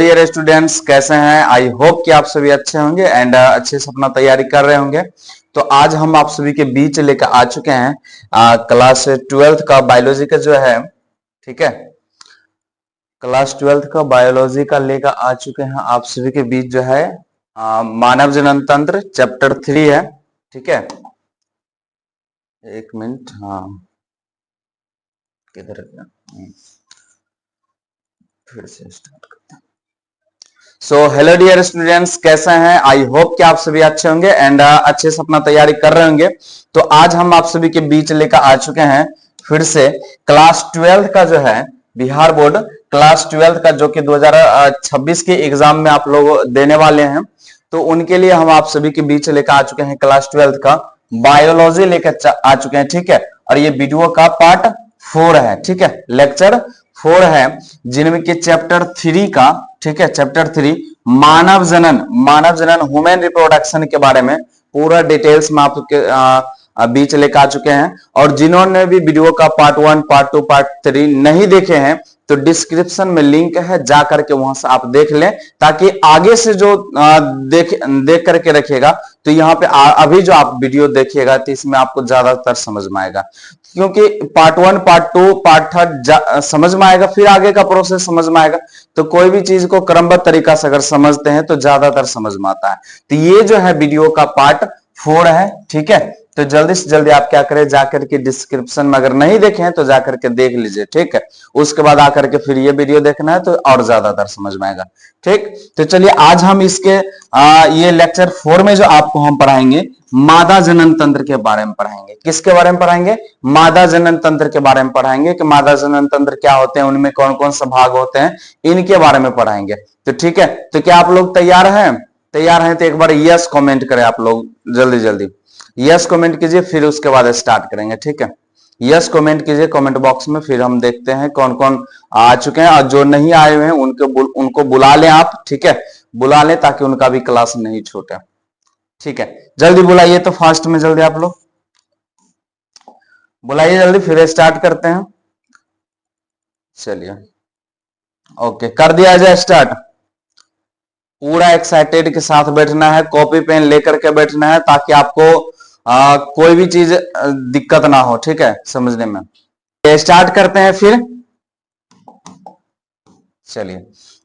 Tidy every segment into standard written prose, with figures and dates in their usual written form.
Dear students, कैसे हैं? I hope कि आप सभी अच्छे होंगे एंड अच्छे से अपना तैयारी कर रहे होंगे। तो आज हम आप सभी के बीच लेकर आ चुके हैं क्लास 12th का बायोलॉजी का जो है, ठीक है, क्लास 12th का बायोलॉजी का लेकर आ चुके हैं आप सभी के बीच जो है मानव जनन तंत्र चैप्टर 3 है, ठीक है। एक मिनट, हाँ किधर गया, फिर से स्टार्ट करते हैं। सो हेलो डियर स्टूडेंट्स, कैसे हैं? आई होप कि आप सभी अच्छे होंगे एंड अच्छे से अपना तैयारी कर रहे होंगे। तो आज हम आप सभी के बीच लेकर आ चुके हैं फिर से क्लास 12 का जो है बिहार बोर्ड क्लास 12 का, जो कि 2026 के एग्जाम में आप लोग देने वाले हैं। तो उनके लिए हम आप सभी के बीच लेकर आ चुके हैं क्लास 12 का बायोलॉजी लेकर आ चुके हैं, ठीक है। और ये वीडियो का पार्ट 4 है, ठीक है, लेक्चर 4 है, जिनमें के चैप्टर 3 का, ठीक है, चैप्टर 3 मानव जनन ह्यूमन रिप्रोडक्शन के बारे में पूरा डिटेल्स में आपके बीच लेकर आ चुके हैं। और जिन्होंने भी वीडियो का पार्ट 1, पार्ट 2, पार्ट 3 नहीं देखे हैं तो डिस्क्रिप्शन में लिंक है, जा करके वहां से आप देख लें, ताकि आगे से जो देख करके रखिएगा तो यहाँ पे अभी जो आप वीडियो देखिएगा तो इसमें आपको ज्यादातर समझ में आएगा, क्योंकि पार्ट 1, पार्ट 2, पार्ट 3 समझ में आएगा, फिर आगे का प्रोसेस समझ में आएगा। तो कोई भी चीज को क्रमबद्ध तरीका से अगर समझते हैं तो ज्यादातर समझ में आता है। तो ये जो है वीडियो का पार्ट 4 है, ठीक है। तो जल्दी से जल्दी आप क्या करें, जाकर के डिस्क्रिप्शन में अगर नहीं देखे हैं तो जाकर के देख लीजिए, ठीक है। उसके बाद आकर के फिर ये वीडियो देखना है तो और ज्यादातर समझ में आएगा, ठीक। तो चलिए आज हम इसके ये लेक्चर 4 में जो आपको हम पढ़ाएंगे मादा जनन तंत्र के बारे में पढ़ाएंगे। किसके बारे में पढ़ाएंगे? मादा जनन तंत्र के बारे में पढ़ाएंगे कि मादा जनन तंत्र क्या होते हैं, उनमें कौन कौन से भाग होते हैं, इनके बारे में पढ़ाएंगे। तो ठीक है, तो क्या आप लोग तैयार हैं? तैयार हैं तो एक बार यस कमेंट करें आप लोग, जल्दी जल्दी यस कमेंट कीजिए, फिर उसके बाद स्टार्ट करेंगे, ठीक है। यस कमेंट कीजिए कमेंट बॉक्स में, फिर हम देखते हैं कौन कौन आ चुके हैं, और जो नहीं आए हुए हैं उनको बुला लें आप, ठीक है, बुला लें ताकि उनका भी क्लास नहीं छूटे, ठीक है। जल्दी बुलाइए, तो फास्ट में जल्दी आप लोग बुलाइए जल्दी, फिर स्टार्ट करते हैं। चलिए ओके, कर दिया जाए स्टार्ट। पूरा एक्साइटेड के साथ बैठना है, कॉपी पेन लेकर के बैठना है, ताकि आपको कोई भी चीज दिक्कत ना हो, ठीक है, समझने में। स्टार्ट करते हैं फिर। चलिए,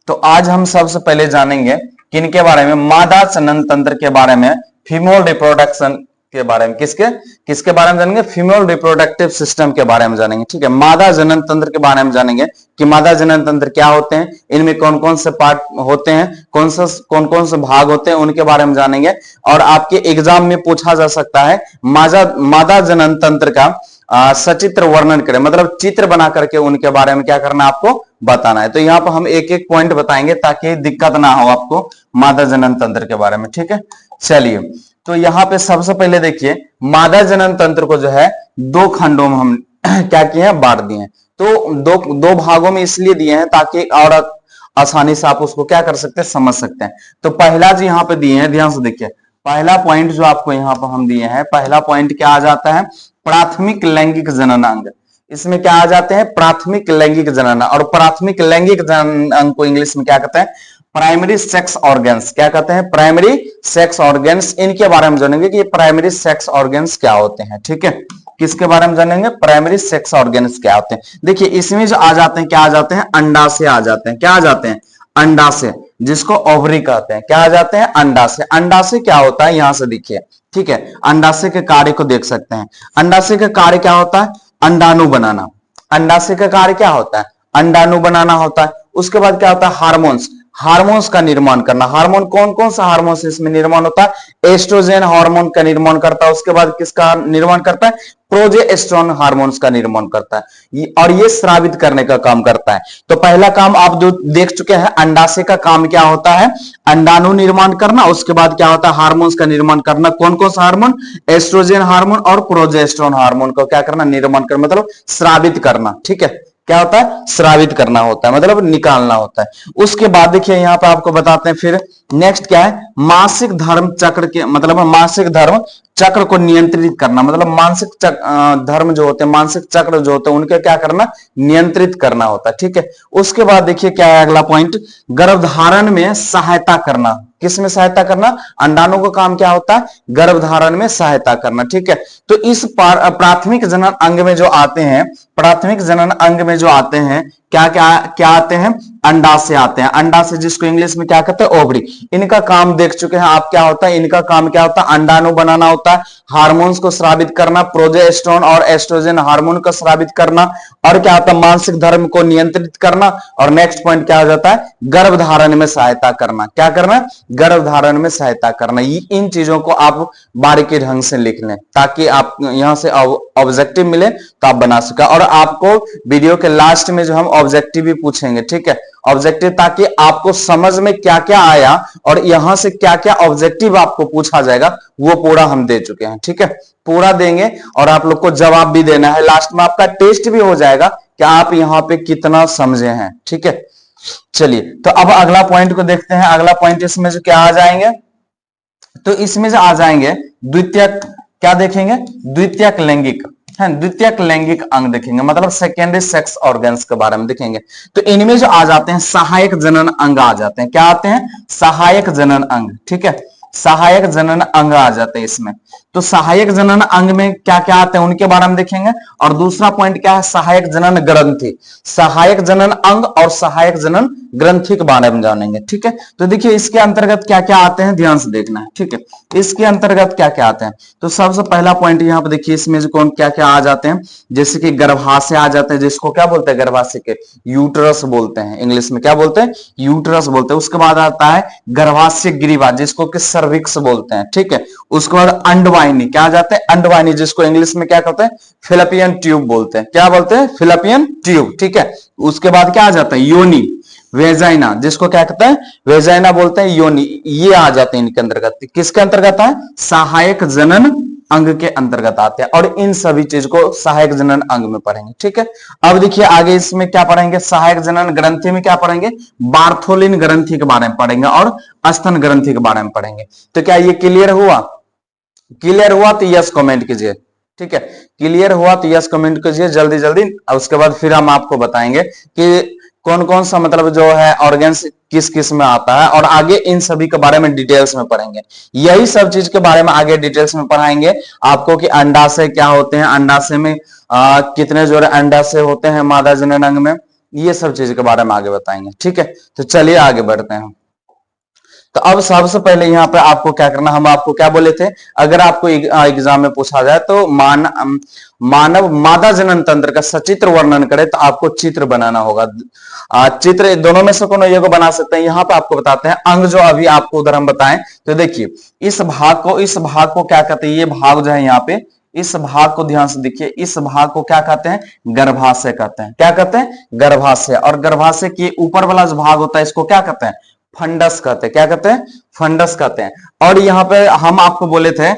तो आज हम सबसे पहले जानेंगे किनके बारे में? मादा जनन तंत्र के बारे में, फीमेल रिप्रोडक्शन के बारे में। किसके बारे में जानेंगे? फीमेल रिप्रोडक्टिव सिस्टम के बारे में जानेंगे, ठीक है। मादा जनन तंत्र के बारे में जानेंगे कि मादा जनन तंत्र क्या होते हैं, इनमें कौन कौन से पार्ट होते हैं, कौन कौन से भाग होते हैं, उनके बारे में जानेंगे। और आपके एग्जाम में पूछा जा सकता है मादा जनन तंत्र का सचित्र वर्णन करें, मतलब चित्र बना करके उनके बारे में क्या करना है, आपको बताना है। तो यहाँ पर हम एक एक पॉइंट बताएंगे ताकि दिक्कत ना हो आपको मादा जनन तंत्र के बारे में, ठीक है। चलिए, तो यहाँ पे सबसे पहले देखिए, मादा जनन तंत्र को जो है 2 खंडों में हम क्या किए हैं, बांट दिए हैं। तो दो भागों में इसलिए दिए हैं ताकि और आसानी से आप उसको क्या कर सकते हैं, समझ सकते हैं। तो पहला जो यहाँ पे दिए हैं, ध्यान से देखिए, पहला पॉइंट जो आपको यहाँ पर हम दिए हैं, पहला पॉइंट क्या आ जाता है? प्राथमिक लैंगिक जननांग। इसमें क्या आ जाते हैं? प्राथमिक लैंगिक जनन। और प्राथमिक लैंगिक जननांग को इंग्लिश में क्या कहते हैं? Primary sex organs. क्या कहते हैं? Primary sex organs. इनके बारे में जानेंगे कि ये प्राइमरी सेक्स ऑर्गन्स क्या होते हैं, ठीक है। किसके बारे में जानेंगे? प्राइमरी सेक्स ऑर्गन्स क्या होते हैं। देखिए, इसमें जो आ जाते हैं, क्या आ जाते हैं? अंडा से आ जाते हैं। क्या आ जाते हैं? अंडा से, जिसको ओवरी कहते हैं। क्या आ जाते हैं? अंडा से। अंडा से क्या होता है, यहां से देखिए, ठीक है, अंडाशय के कार्य को देख सकते हैं। अंडाशय का कार्य क्या होता है? अंडाणु बनाना। अंडाशय का कार्य क्या होता है? अंडाणु बनाना होता है। उसके बाद क्या होता है? हार्मोन्स। हार्मोन्स का निर्माण करना। हार्मोन कौन कौन सा हार्मोन इसमें निर्माण होता है? एस्ट्रोजन हार्मोन का निर्माण करता है। उसके बाद किसका निर्माण करता है? प्रोजेस्टेरोन हार्मोन्स का निर्माण करता है, और ये स्रावित करने का काम करता है। तो पहला काम आप जो देख चुके हैं, अंडाशय का काम क्या होता है? अंडाणु निर्माण करना। उसके बाद क्या होता है? हार्मोन्स का निर्माण करना। कौन कौन सा हार्मोन? एस्ट्रोजन हार्मोन और प्रोजेस्टेरोन हार्मोन को क्या करना? निर्माण करना, मतलब स्रावित करना, ठीक है। क्या होता है, स्रावित करना होता है, मतलब निकालना होता है। उसके बाद देखिए यहाँ पे आपको बताते हैं फिर नेक्स्ट क्या है, मासिक धर्म चक्र के मतलब मासिक धर्म चक्र को नियंत्रित करना, मतलब मानसिक धर्म जो होते हैं, मानसिक चक्र जो होते हैं, उनके क्या करना, नियंत्रित करना होता है। ठीक है, उसके बाद देखिए क्या है अगला पॉइंट, गर्भधारण में सहायता करना। किसमें सहायता करना, अंडाणु का काम क्या होता है, गर्भधारण में सहायता करना। ठीक है, तो इस प्राथमिक जनन अंग में जो आते हैं, प्राथमिक जनन अंग में जो आते हैं, क्या क्या क्या आते हैं, अंडाशय आते हैं। अंडाशय जिसको इंग्लिश में क्या कहते हैं, ओवरी। इनका काम देख चुके हैं आप, क्या होता है, इनका काम क्या होता है, अंडाणु बनाना होता है, हार्मोन्स को स्रावित करना, प्रोजेस्टेरोन और एस्ट्रोजन हार्मोन को स्रावित करना, और क्या होता है, मानसिक धर्म को नियंत्रित करना, और नेक्स्ट पॉइंट क्या हो जाता है, गर्भधारण में सहायता करना। क्या करना, गर्भधारण में सहायता करना। इन चीजों को आप बारीकी ढंग से लिख लें ताकि आप यहां से ऑब्जेक्टिव मिले तो आप बना सके। और आपको वीडियो के लास्ट में जो हम ऑब्जेक्टिव भी पूछेंगे, ठीक है, ऑब्जेक्टिव, ताकि आपको समझ में क्या क्या आया और यहां से क्या क्या ऑब्जेक्टिव आपको पूछा जाएगा वो पूरा हम दे चुके हैं। ठीक है, पूरा देंगे और आप लोग को जवाब भी देना है। लास्ट में आपका टेस्ट भी हो जाएगा कि आप यहाँ पे कितना समझे हैं। ठीक है, चलिए तो अब अगला पॉइंट को देखते हैं। अगला पॉइंट इसमें जो क्या आ जाएंगे, तो इसमें जो आ जाएंगे द्वितीयक, क्या देखेंगे, द्वितीयक लैंगिक है, द्वितीयक लैंगिक अंग देखेंगे, मतलब सेकेंडरी सेक्स ऑर्गन्स के बारे में देखेंगे। तो इनमें जो आ जाते हैं सहायक जनन अंग आ जाते हैं। क्या आते हैं, सहायक जनन अंग। ठीक है, सहायक जनन अंग आ जाते हैं इसमें। तो सहायक जनन अंग में क्या क्या आते हैं उनके बारे में देखेंगे। और दूसरा पॉइंट क्या है, सहायक जनन ग्रंथि। सहायक जनन अंग और सहायक जनन ग्रंथि के बारे में जानेंगे। ठीक है, तो देखिए इसके अंतर्गत क्या क्या आते हैं, ध्यान से देखना है। ठीक है, इसके अंतर्गत क्या क्या आते हैं, तो सबसे पहला पॉइंट यहाँ पे देखिए, इसमें जो कौन क्या क्या आ जाते हैं, जैसे कि गर्भाशय आ जाते हैं, जिसको क्या बोलते हैं, गर्भाशय के यूटरस बोलते हैं, इंग्लिश में क्या बोलते हैं, यूटरस बोलते हैं। उसके बाद आता है गर्भाशय ग्रीवा, जिसको कि सर्विक्स बोलते हैं। ठीक है, उसके बाद अंडवाहिनी, क्या आ जाते हैं, अंडवाहिनी, जिसको इंग्लिश में क्या कहते हैं, फिलिपियन ट्यूब बोलते हैं। क्या बोलते हैं, फिलिपियन ट्यूब। ठीक है, उसके बाद क्या आ जाता है, योनि, वेजाइना, जिसको क्या कहते हैं, वेजाइना बोलते हैं, योनि, ये आ जाते हैं इनके अंतर्गत। किसके अंतर्गत है, सहायक जनन अंग के अंतर्गत आते हैं। और इन सभी चीज को सहायक जनन अंग में पढ़ेंगे। ठीक है, अब देखिए आगे इसमें क्या पढ़ेंगे, सहायक जनन ग्रंथि में क्या पढ़ेंगे, बार्थोलिन ग्रंथि के बारे में पढ़ेंगे और स्तन ग्रंथि के बारे में पढ़ेंगे। तो क्या ये क्लियर हुआ, क्लियर हुआ तो यस कमेंट कीजिए। ठीक है, क्लियर हुआ तो यस कमेंट कीजिए जल्दी जल्दी। और उसके बाद फिर हम आपको बताएंगे कि कौन कौन सा मतलब जो है ऑर्गन्स किस किस में आता है, और आगे इन सभी के बारे में डिटेल्स में पढ़ेंगे। यही सब चीज के बारे में आगे डिटेल्स में पढ़ाएंगे आपको कि अंडाशय क्या होते हैं, अंडाशय में कितने जोड़े अंडाशय होते हैं मादा जनन अंग में, ये सब चीज के बारे में आगे बताएंगे। ठीक है, तो चलिए आगे बढ़ते हैं। तो अब सबसे पहले यहाँ पे आपको क्या करना, हम आपको क्या बोले थे, अगर आपको एग्जाम में पूछा जाए तो मानव मादा जनन तंत्र का सचित्र वर्णन करे तो आपको चित्र बनाना होगा। चित्र दोनों में से कोनो एक बना सकते हैं। यहाँ पे आपको बताते हैं अंग जो अभी आपको उधर हम बताएं, तो देखिए इस भाग को क्या कहते हैं, ये भाग जो है यहाँ पे, इस भाग को ध्यान से देखिए, इस भाग को क्या कहते हैं, गर्भाशय कहते हैं। क्या कहते हैं, गर्भाशय। और गर्भाशय के ऊपर वाला जो भाग होता है इसको क्या कहते हैं, फंडस कहते हैं। क्या कहते हैं, फंडस कहते हैं। और यहाँ पे हम आपको बोले थे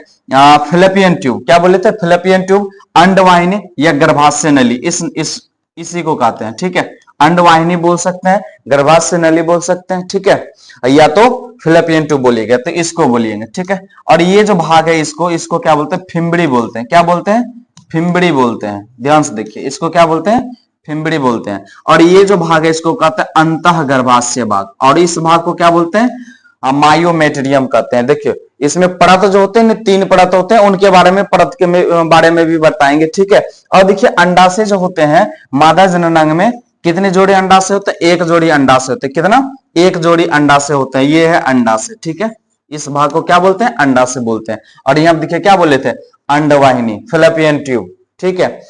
फिलिपियन ट्यूब, क्या बोले थे, फिलिपियन ट्यूब, अंडवाहिनी या गर्भाशय नली, इसी को कहते हैं। ठीक है, अंडवाहिनी बोल सकते हैं, गर्भाशय नली बोल सकते हैं। ठीक है, या तो फिलिपियन ट्यूब बोलिएगा तो इसको बोलिएगा। ठीक है, और ये जो भाग है इसको क्या बोलते हैं, फिम्बड़ी बोलते हैं। क्या बोलते हैं, फिम्बड़ी बोलते हैं। ध्यान से देखिए, इसको क्या बोलते हैं, फिम्बड़ी बोलते हैं। और ये जो भाग है इसको कहते हैं अंतः गर्भाशय भाग, और इस भाग को क्या बोलते हैं, मायोमेटेरियम कहते हैं। देखिए इसमें परत जो होते हैं, 3 परत होते हैं, उनके बारे में परत के बारे में भी बताएंगे। ठीक है, और देखिए अंडाशय जो होते हैं मादा जननांग में कितने जोड़ी अंडाशय होते हैं, 1 जोड़ी अंडाशय होते हैं। कितना, 1 जोड़ी अंडाशय होते हैं। ये है अंडाशय। ठीक है, इस भाग को क्या बोलते हैं, अंडाशय बोलते हैं। और यहाँ देखिए क्या बोले थे, अंडवाहिनी, फिलिपियन ट्यूब। ठीक है,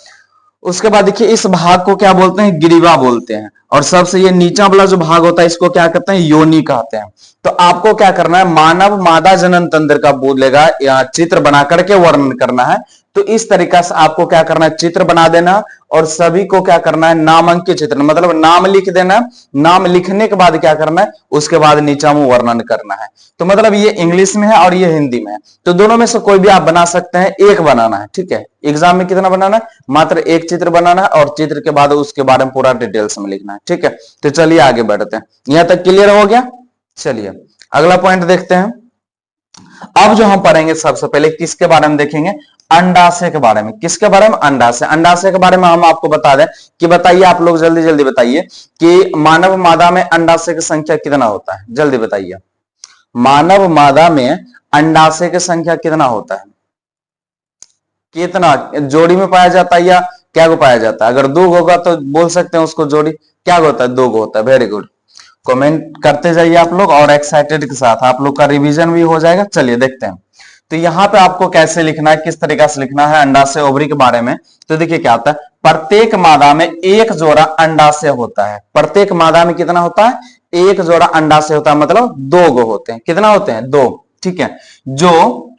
उसके बाद देखिए इस भाग को क्या बोलते हैं, ग्रीवा बोलते हैं। और सबसे ये नीचा वाला जो भाग होता है इसको क्या कहते हैं, योनि कहते हैं। तो आपको क्या करना है, मानव मादा जनन तंत्र का बोलेगा या चित्र बना करके वर्णन करना है। तो इस तरीका से आपको क्या करना है, चित्र बना देना और सभी को क्या करना है, नामांकित चित्र, मतलब नाम लिख देना। नाम लिखने के बाद क्या करना है, उसके बाद नीचा मुंह वर्णन करना है। तो मतलब ये इंग्लिश में है और ये हिंदी में है, तो दोनों में से कोई भी आप बना सकते हैं, एक बनाना है, ठीक है। एग्जाम में कितना बनाना है, मात्र एक चित्र बनाना है और चित्र के बाद उसके बारे में पूरा डिटेल्स में लिखना है, ठीक है। तो चलिए आगे बढ़ते हैं, यहां तक क्लियर हो गया। चलिए अगला पॉइंट देखते हैं। अब जो हम पढ़ेंगे सबसे पहले किसके बारे में देखेंगे, अंडाशय के बारे में। किसके बारे में, अंडाशय। अंडाशय के बारे में हम आपको बता दें कि बताइए आप लोग जल्दी जल्दी बताइए कि मानव मादा में अंडाशय की संख्या कितना होता है, जल्दी बताइए। मानव मादा में अंडाशय की संख्या कितना होता है, कितना जोड़ी में पाया जाता है या क्या को पाया जाता है? अगर दो होगा तो बोल सकते हैं उसको जोड़ी, क्या होता है, दो होता है। वेरी गुड, कमेंट करते जाइए आप लोग और एक्साइटेड के साथ, आप लोग का रिवीजन भी हो जाएगा। चलिए देखते हैं, तो यहाँ पे आपको कैसे लिखना है, किस तरीका से लिखना है अंडाशय ओवरी के बारे में। तो देखिए क्या होता है, प्रत्येक मादा में एक जोड़ा अंडाशय होता है। प्रत्येक मादा में कितना होता है, एक जोड़ा अंडाशय होता है, मतलब दो गो होते हैं। कितना होते हैं, दो, ठीक है। जो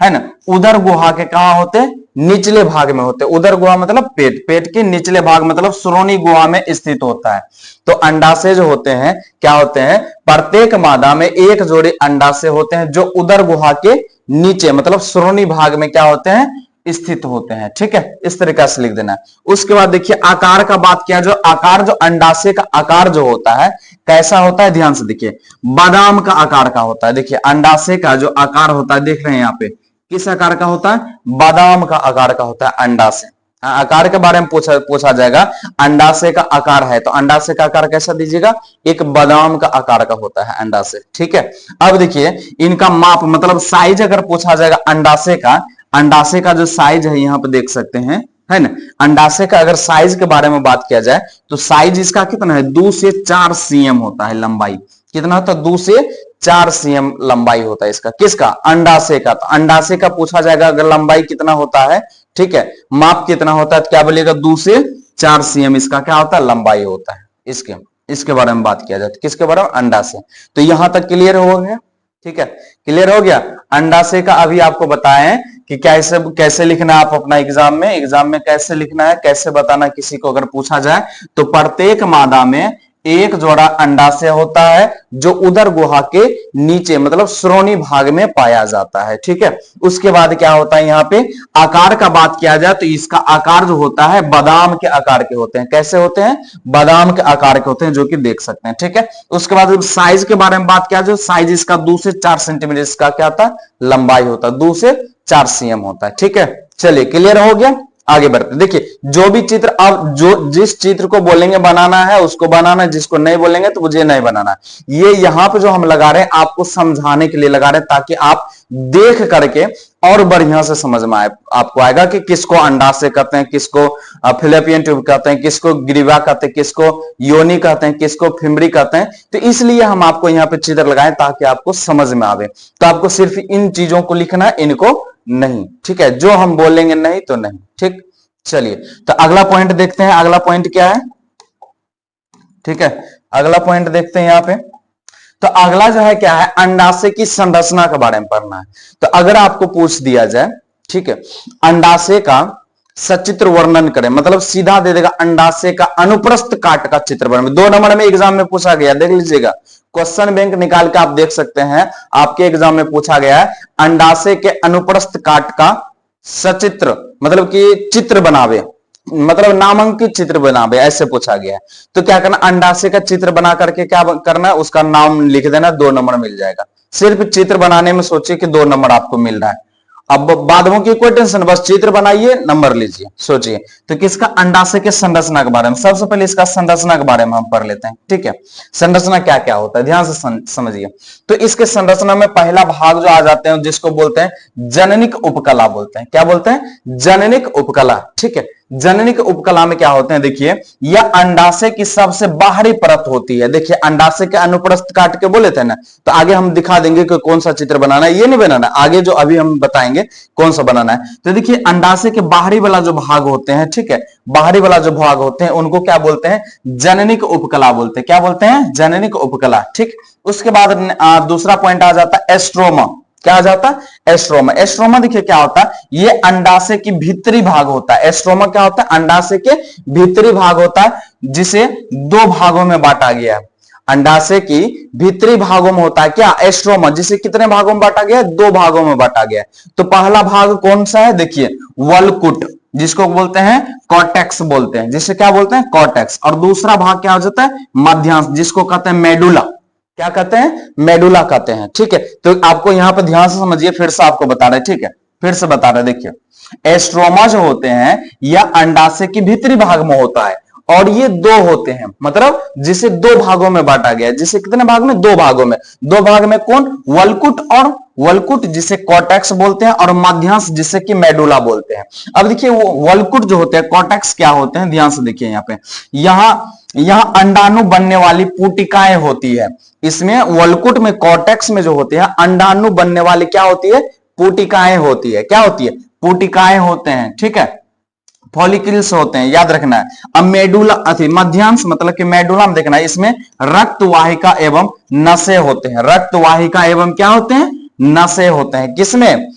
है ना उदर गुहा के कहा होते हैं, निचले भाग में होते हैं। उदर गुहा मतलब पेट, पेट के निचले भाग मतलब श्रोणी गुहा में स्थित होता है। तो अंडाशय जो होते हैं क्या होते हैं, प्रत्येक मादा में एक जोड़ी अंडाशय होते हैं जो उदर गुहा के नीचे मतलब श्रोणी भाग में क्या होते हैं, स्थित होते हैं, ठीक है। इस तरीका से लिख देना है। उसके बाद देखिए आकार का बात किया, जो आकार, जो अंडाशय का आकार जो होता है कैसा होता है, ध्यान से देखिए, बादाम का आकार का होता है। देखिए अंडाशय का जो आकार होता है, देख रहे हैं यहाँ पे, किस आकार का होता है, बादाम का आकार का होता है अंडाशय। आकार के बारे में पूछा जाएगा, अंडाशय का आकार है तो अंडाशय का आकार कैसा दीजिएगा, एक बादाम का आकार का होता है अंडाशय, ठीक है। अब देखिए इनका माप मतलब साइज अगर पूछा जाएगा अंडाशय का, अंडाशय का जो साइज है यहाँ पे देख सकते हैं, है ना। अंडाशय का अगर साइज के बारे में बात किया जाए तो साइज इसका कितना है, 2 से 4 सीएम होता है लंबाई। कितना होता है, 2 से 4 सीएम लंबाई होता है इसका, किसका, अंडाशय का। तो अंडाशय का पूछा जाएगा अगर लंबाई कितना होता है, ठीक है, माप कितना होता है, तो क्या बोलेगा, 2 से 4 सीएम इसका क्या होता है, लंबाई होता है। इसके बारे में बात किया जाए तो किसके बारे में, अंडाशय। तो यहां तक क्लियर हो गया, ठीक है, क्लियर हो गया। अंडाशय का अभी आपको बताएं कि कैसे लिखना है आप अपना एग्जाम में कैसे लिखना है, कैसे बताना किसी को अगर पूछा जाए तो प्रत्येक मादा में एक जोड़ा अंडाशय होता है जो उदर गुहा के नीचे मतलब श्रोणी भाग में पाया जाता है, ठीक है। उसके बाद क्या होता है, यहाँ पे आकार का बात किया जाए तो इसका आकार जो होता है बादाम के आकार के होते हैं। कैसे होते हैं, बादाम के आकार के होते हैं, जो कि देख सकते हैं, ठीक है। उसके बाद साइज के बारे में बात किया जाए, साइज इसका 2 से 4 सेंटीमीटर इसका क्या होता है, लंबाई होता है, 2 से 4 सीएम होता है, ठीक है। चलिए क्लियर हो गया, आगे बढ़ते। देखिए जो भी चित्र आप जो जिस चित्र को बोलेंगे बनाना है उसको बनाना है, जिसको नहीं बोलेंगे तो मुझे नहीं बनाना है। ये यहाँ पे जो हम लगा रहे हैं आपको समझाने के लिए लगा रहे हैं, ताकि आप देख करके और बढ़िया से समझ में आए, आपको आएगा कि किसको अंडाशय कहते हैं, किसको फिलिपियन ट्यूब कहते हैं, किसको ग्रीवा कहते हैं, किसको योनि कहते हैं, किसको फिमरी कहते हैं। तो इसलिए हम आपको यहाँ पे चित्र लगाएं ताकि आपको समझ में आवे। तो आपको सिर्फ इन चीजों को लिखना है, इनको नहीं, ठीक है, जो हम बोलेंगे नहीं तो नहीं, ठीक। चलिए तो अगला पॉइंट देखते हैं, अगला पॉइंट क्या है, ठीक है, अगला पॉइंट देखते हैं यहाँ पे। तो अगला जो है क्या है, अंडाशय की संरचना के बारे में पढ़ना है। तो अगर आपको पूछ दिया जाए, ठीक है, अंडाशय का सचित्र वर्णन करें, मतलब सीधा दे देगा अंडाशय का अनुप्रस्थ काट का चित्र बने। 2 नंबर में एग्जाम में पूछा गया, देख लीजिएगा, क्वेश्चन बैंक निकाल के आप देख सकते हैं, आपके एग्जाम में पूछा गया है अंडाशय के अनुप्रस्थ काट का सचित्र, मतलब कि चित्र बनावे, मतलब नामांकित चित्र बनावे, ऐसे पूछा गया है। तो क्या करना, अंडाशय का चित्र बना करके क्या करना है, उसका नाम लिख देना, 2 नंबर मिल जाएगा। सिर्फ चित्र बनाने में सोचिए कि 2 नंबर आपको मिल रहा है। अब बाद में की कोई टेंशन, बस चित्र बनाइए, नंबर लीजिए, सोचिए। तो किसका, अंडाशय के संरचना के बारे में, सबसे पहले इसका संरचना के बारे में हम पढ़ लेते हैं, ठीक है। संरचना क्या क्या होता है, ध्यान से समझिए। तो इसके संरचना में पहला भाग जो आ जाते हैं जिसको बोलते हैं जननिक उपकला बोलते हैं। क्या बोलते हैं, जननिक उपकला, ठीक है। जननिक उपकला में क्या होते हैं, देखिए यह अंडाशय की सबसे बाहरी परत होती है। देखिए अंडाशय के अनुप्रस्थ काट के बोले थे ना, तो आगे हम दिखा देंगे कि कौन सा चित्र बनाना है, ये नहीं बनाना, आगे जो अभी हम बताएंगे कौन सा बनाना है। तो देखिए अंडाशय के बाहरी वाला जो भाग होते हैं, ठीक है, बाहरी वाला जो भाग होते हैं उनको क्या बोलते हैं, जननिक उपकला बोलते हैं। क्या बोलते हैं, जननिक उपकला, ठीक। उसके बाद दूसरा पॉइंट आ जाता है एस्ट्रोमा। क्या आ जाता है? एस्ट्रोमा। एस्ट्रोमा देखिए क्या होता है, ये अंडाशय की भीतरी भाग होता है। एस्ट्रोमा क्या होता है? अंडाशय के भीतरी भाग होता है, जिसे दो भागों में बांटा गया है। अंडाशय की भीतरी भागों में होता है क्या? एस्ट्रोमा, जिसे कितने भागों में बांटा गया है? दो भागों में बांटा गया है। तो पहला भाग कौन सा है? देखिए वलकुट, जिसको बोलते हैं कॉर्टेक्स बोलते हैं, जिसे क्या बोलते हैं? कॉर्टेक्स। और दूसरा भाग क्या हो जाता है? मध्यांश, जिसको कहते हैं मेडुला। क्या कहते हैं? मेडुला कहते हैं। ठीक है, तो आपको यहां पर ध्यान से समझिए, फिर से आपको बता रहे, ठीक है, फिर से बता रहे। देखिए एस्ट्रोमा जो होते हैं यह अंडाशय की भीतरी भाग में होता है, और ये दो होते हैं, मतलब जिसे दो भागों में बांटा गया है। जिसे कितने भाग में? दो भागों में। दो भाग में कौन? वलकुट, और वलकुट जिसे कॉर्टेक्स बोलते हैं, और मध्यांश जिसे कि मेडुला बोलते हैं। अब देखिए वो वलकुट जो होते हैं, कॉर्टेक्स क्या होते हैं, ध्यान से देखिए यहाँ पे। यहां अंडाणु बनने वाली पुटिकाएं होती है। इसमें वलकुट में, कॉर्टेक्स में जो होते हैं अंडाणु बनने वाली क्या होती है? पुटिकाएं होती है। क्या होती है? पुटिकाएं होते हैं। ठीक है, फॉलिकल्स होते हैं, याद रखना है। अब मेडुला मध्यांश मतलब कि मेडुला में देखना है, इसमें रक्त वाहिका एवं नसें होते हैं। रक्त वाहिका एवं क्या होते हैं? नसें होते हैं। किसमें?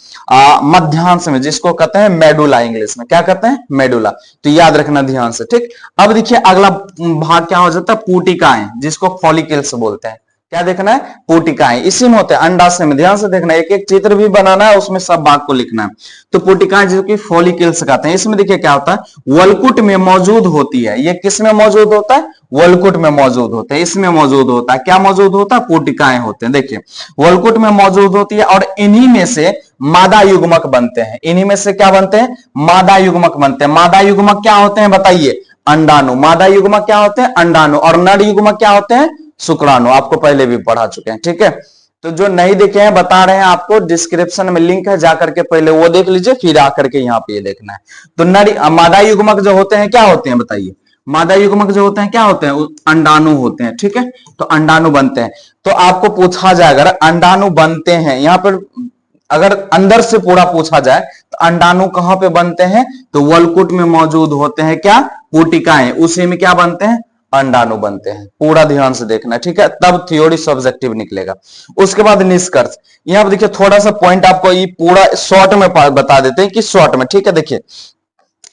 मध्यांश में, जिसको कहते हैं मेडुला, इंग्लिश में क्या कहते हैं? मेडुला। तो याद रखना ध्यान से। ठीक, अब देखिए अगला भाग क्या हो जाता है? पुटिकाएं, जिसको फॉलिकल्स बोलते हैं। क्या देखना है? पुटिकाएं इसी में होते हैं, अंडाशय में। ध्यान से देखना, एक एक चित्र भी बनाना है, उसमें सब भाग को लिखना है। तो पुटिकाएं जो कि फॉलिकल्स कहते हैं, इसमें देखिए क्या होता है? वलकुट में मौजूद होती है। ये किस में मौजूद होता है? वलकुट में मौजूद होता है, इसमें मौजूद होता है। क्या मौजूद होता है? पुटिकाएं होते हैं। देखिए वलकुट में मौजूद होती है, और इन्हीं में से मादा युग्मक बनते हैं। इन्हीं में से क्या बनते हैं? मादा युग्मक बनते हैं। मादा युग्मक क्या होते हैं बताइए? अंडाणु। मादा युग्मक क्या होते हैं? अंडाणु। और नर युग्मक क्या होते हैं? शुक्राणु। आपको पहले भी पढ़ा चुके हैं। ठीक है, तो जो नहीं देखे हैं बता रहे हैं आपको, डिस्क्रिप्शन में लिंक है, जाकर के पहले वो देख लीजिए, फिर आकर के यहाँ पे ये देखना है। तो नर मादा युग्मक जो होते हैं क्या होते हैं बताइए? मादा युग्मक जो होते हैं क्या होते हैं? अंडाणु होते हैं। ठीक है, तो अंडाणु बनते हैं। तो आपको पूछा जाए अगर अंडाणु बनते हैं, यहाँ पर अगर अंदर से पूरा पूछा जाए तो अंडाणु कहां पे बनते हैं? तो वलकुट में मौजूद होते हैं क्या? पुटिकाएं, उसी में क्या बनते हैं? अंडाणु बनते हैं। पूरा ध्यान से देखना, ठीक है, तब थ्योरी सब्जेक्टिव निकलेगा। उसके बाद निष्कर्ष। यहाँ पर देखिए थोड़ा सा पॉइंट आपको ये पूरा शॉर्ट में बता देते हैं कि शॉर्ट में, ठीक है, देखिए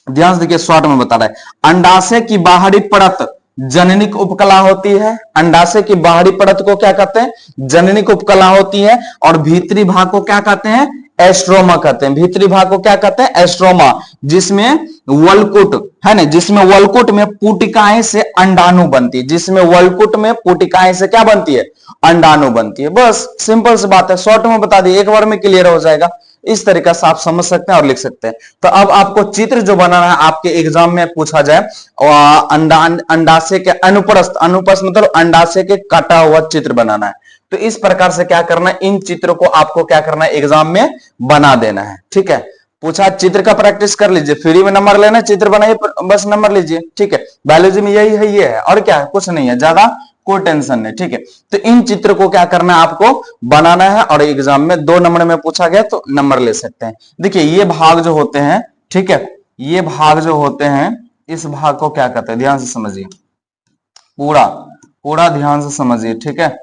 ध्यान से देखिए, शॉर्ट में बता रहा है। अंडाशय की बाहरी परत जननिक उपकला होती है। अंडाशय की बाहरी परत को क्या कहते हैं? जननिक उपकला होती है। और भीतरी भाग को क्या कहते हैं? एस्ट्रोमा कहते हैं। भीतरी भाग को क्या कहते हैं? एस्ट्रोमा, जिसमें वलकुट है ना, जिसमें वलकुट में पुटिकाएं से अंडाणु बनती है। जिसमें वलकुट में पुटिकाएं से क्या बनती है? अंडाणु बनती है। बस सिंपल सी बात है, शॉर्ट में बता दी, एक बार में क्लियर हो जाएगा। इस तरीका से आप समझ सकते हैं और लिख सकते हैं। तो अब आपको चित्र जो बनाना है, आपके एग्जाम में पूछा जाए, अंडाशय के अनुप्रस्थ, अनुप्रस्थ मतलब अंडाशय के काटा हुआ चित्र बनाना है। तो इस प्रकार से क्या करना है? इन चित्रों को आपको क्या करना है? एग्जाम में बना देना है। ठीक है, पूछा चित्र का प्रैक्टिस कर लीजिए, फ्री में नंबर लेना, चित्र बनाइए, बस नंबर लीजिए। ठीक है, बायोलॉजी में यही है, ये है, और क्या है? कुछ नहीं है, ज्यादा कोई टेंशन नहीं। ठीक है, तो इन चित्र को क्या करना है? आपको बनाना है, और एग्जाम में 2 नंबर में पूछा गया तो नंबर ले सकते हैं। देखिए ये भाग जो होते हैं, ठीक है, ये भाग जो होते हैं, इस भाग को क्या कहते हैं? ध्यान से समझिए, पूरा पूरा ध्यान से समझिए। ठीक है,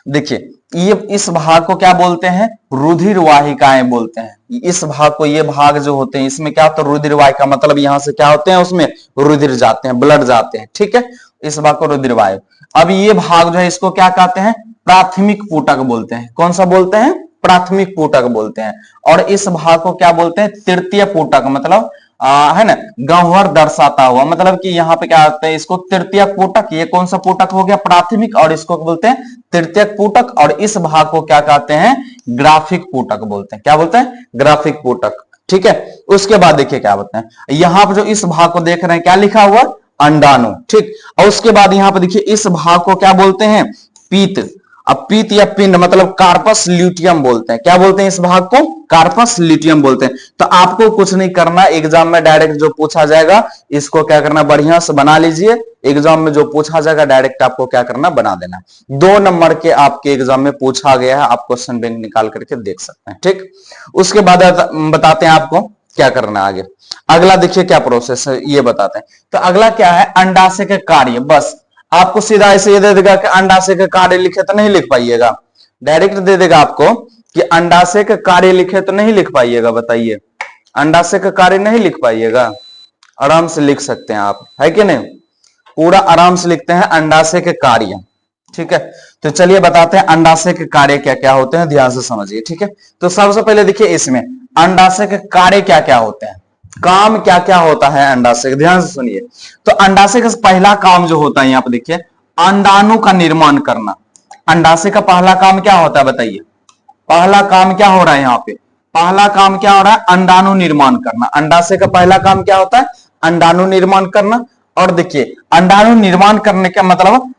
देखिए ये इस भाग को क्या बोलते हैं? रुधिर वाहिकाएं बोलते हैं। इस भाग को, ये भाग जो होते हैं, इसमें क्या होता है? रुधिर वाहिका, मतलब यहां से क्या होते हैं? उसमें रुधिर जाते हैं, ब्लड जाते हैं। ठीक है, इस भाग को रुधिर वायु। अब ये भाग जो है, इसको क्या कहते हैं? प्राथमिक पुटक बोलते हैं। कौन सा बोलते हैं? प्राथमिक पुटक बोलते हैं। और इस भाग को क्या बोलते हैं? तृतीय पुटक, मतलब है ना, गह्वर दर्शाता हुआ, मतलब कि यहाँ पे क्या होता है? इसको तृतीय पुटक, ये कौन सा पुटक हो गया? प्राथमिक, और इसको बोलते हैं तृतीय पुटक। और इस भाग को क्या कहते हैं? ग्राफिक पुटक बोलते हैं। क्या बोलते हैं? ग्राफिक पुटक। ठीक है, उसके बाद देखिए क्या बोलते हैं, यहाँ पर जो इस भाग को देख रहे हैं, क्या लिखा हुआ? अंडाणु। ठीक, और उसके बाद यहाँ पे देखिए इस भाग को क्या बोलते हैं? पीत। अब पीत या पिंड मतलब कार्पस ल्यूटियम बोलते हैं। क्या बोलते हैं इस भाग को? कार्पस ल्यूटियम बोलते हैं। तो आपको कुछ नहीं करना, एग्जाम में डायरेक्ट जो पूछा जाएगा, इसको क्या करना? बढ़िया से बना लीजिए। एग्जाम में जो पूछा जाएगा डायरेक्ट आपको क्या करना? बना देना। 2 नंबर के आपके एग्जाम में पूछा गया है, आप क्वेश्चन बैंक निकाल करके देख सकते हैं। ठीक, उसके बाद बताते हैं आपको क्या करना है आगे। अगला देखिए क्या प्रोसेस है, ये बताते हैं। तो अगला क्या है? अंडाशय के कार्य। बस आपको सीधा ऐसे ये दे देगा कि अंडाशय के कार्य लिखे, तो नहीं लिख पाइएगा, डायरेक्ट दे देगा आपको कि अंडाशय का कार्य लिखे तो नहीं लिख पाइएगा, बताइए। अंडाशय का कार्य नहीं लिख पाइएगा, आराम से लिख सकते हैं आप, है कि नहीं? पूरा आराम से लिखते हैं अंडाशय के कार्य। ठीक है, तो चलिए बताते हैं अंडाशय के कार्य क्या क्या होते हैं, ध्यान से समझिए। ठीक है, तो सबसे पहले देखिए इसमें अंडाशय के कार्य क्या क्या होते हैं, काम क्या क्या होता है अंडाशय, ध्यान से सुनिए। तो अंडाशय का पहला काम जो होता है यहाँ पे देखिए, अंडाणु का निर्माण करना। अंडाशय का पहला काम क्या होता है बताइए? पहला काम क्या हो रहा है यहाँ पे? पहला काम क्या हो रहा है? अंडाणु निर्माण करना। अंडाशय का पहला काम क्या होता है? अंडाणु निर्माण करना। और देखिए अंडाणु निर्माण करने का मतलब